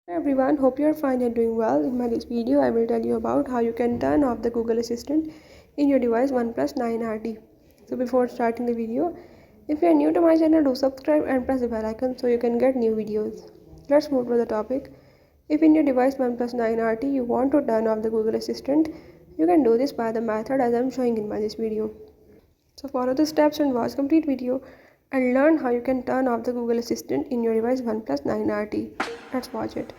Hey everyone, hope you are fine and doing well. In my this video, I will tell you about how you can turn off the Google Assistant in your device Oneplus 9rt. So before starting the video, if you are new to my channel, do subscribe and press the bell icon so you can get new videos. Let's move to the topic. If in your device Oneplus 9rt you want to turn off the Google Assistant, you can do this by the method as I am showing in my this video. So follow the steps and watch complete video and learn how you can turn off the Google Assistant in your device OnePlus 9RT. Let's watch it.